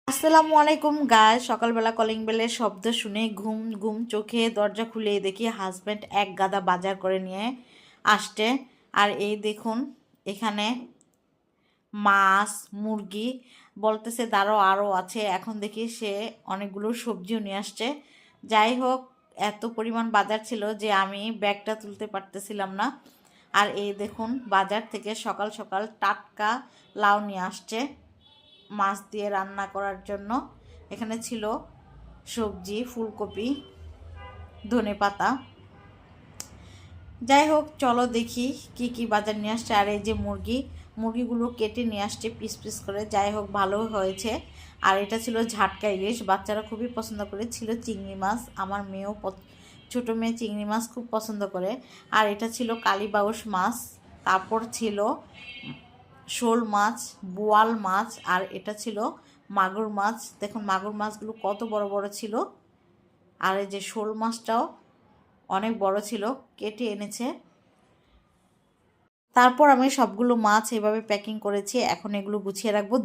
আসসালামু আলাইকুম গাইস। সকালবেলা কলিং বেলের শব্দ শুনে ঘুম ঘুম চোখে দরজা খুলে দেখি হাজব্যান্ড এক গাদা বাজার করে নিয়ে আসছে। আর এই দেখুন, এখানে মাছ, মুরগি বলতেছে দাঁড়াও আরও আছে। এখন দেখি সে অনেকগুলো সবজিও নিয়ে আসছে। যাই হোক, এত পরিমাণ বাজার ছিল যে আমি ব্যাগটা তুলতে পারতেছিলাম না। আর এই দেখুন, বাজার থেকে সকাল সকাল টাটকা লাউ নিয়ে আসছে মাছ দিয়ে রান্না করার জন্য। এখানে ছিল সবজি, ফুলকপি, ধনেপাতা। যাই হোক, চলো দেখি কি কি বাজার নিয়ে আসছে। আর এই যে মুরগিগুলো কেটে নিয়ে আসছে পিস পিস করে। যাই হোক, ভালো হয়েছে। আর এটা ছিল ঝাটকা ইলিশ, বাচ্চারা খুবই পছন্দ করে। ছিল চিংড়ি মাছ, আমার মেয়েও ছোটো মেয়ে চিংড়ি মাছ খুব পছন্দ করে। আর এটা ছিল কালীবাউস মাছ। তারপর ছিল শোল মাছ, বোয়াল মাছ, আর এটা ছিল মাগুর মাছ। দেখুন মাগুর মাছগুলো কত বড় বড় ছিল। আর এই যে শোল মাছটাও অনেক বড় ছিল, কেটে এনেছে। তারপর আমি সবগুলো মাছ এভাবে প্যাকিং করেছি, এখন এগুলো গুছিয়ে রাখবো।